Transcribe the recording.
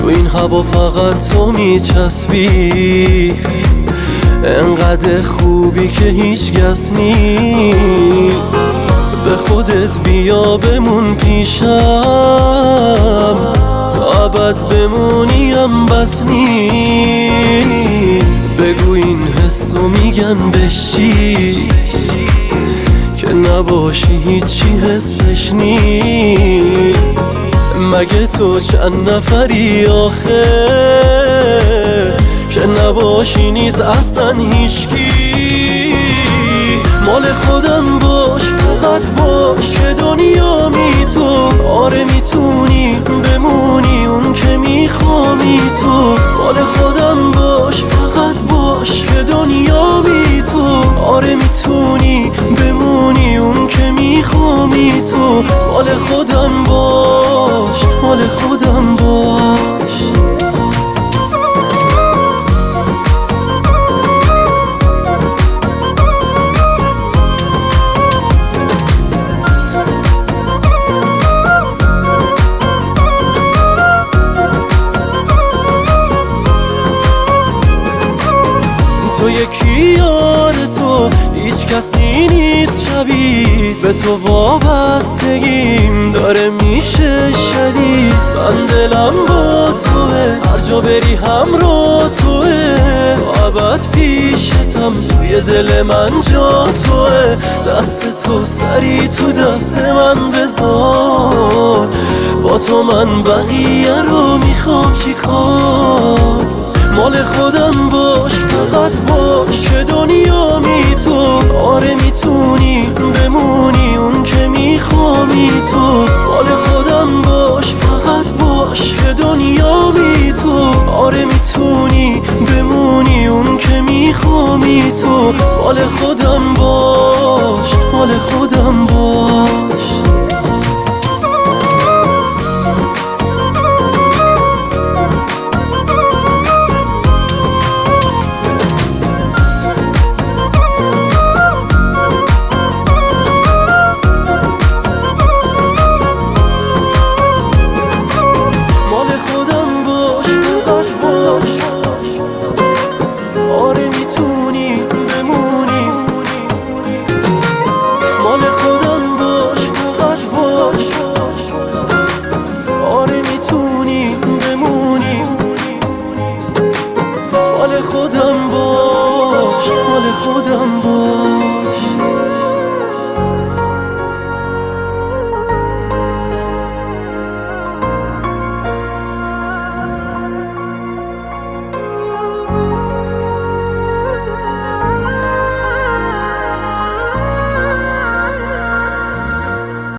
تو این هوا فقط تو میچسبی، انقدر خوبی که هیچ کس نی. به خودت بیا بمون پیشم، تا ابد بمونیم بس نی. بگو این حسو میگن بشی، که نباشی هیچی حسش نی. مگه تو چند نفری آخه، که نباشی نیز اصلا هیچکی. مال خودم باش، فقط باش که دنیا می تو. آره میتونی بمونی اون که میخوامی تو. مال خودم باش، فقط باش که دنیا می تو. آره میتونی بمونی اون که میخوامی تو. مال خودم باش، مال خودم باش. تو یکی یار تو، هیچ کسی نیست شبیه به تو. وابستگیم داره میشه شدید. من دلم با توه، هر جا بری همراه توه. تو ابد پیشتم، توی دل من جا توه. دست تو سری تو دست من بذار، با تو من بقیه رو میخوام چیکار. مال خودم باش، فقط باش که دنیا می تو. آره میتونی بمونی اون که میخوامی تو. مال خودم باش، فقط باش که دنیا می تو. آره میتونی بمونی اون که میخوامی تو. مال خودم باش، مال خودم باش. خودم باش، مال خودم باش.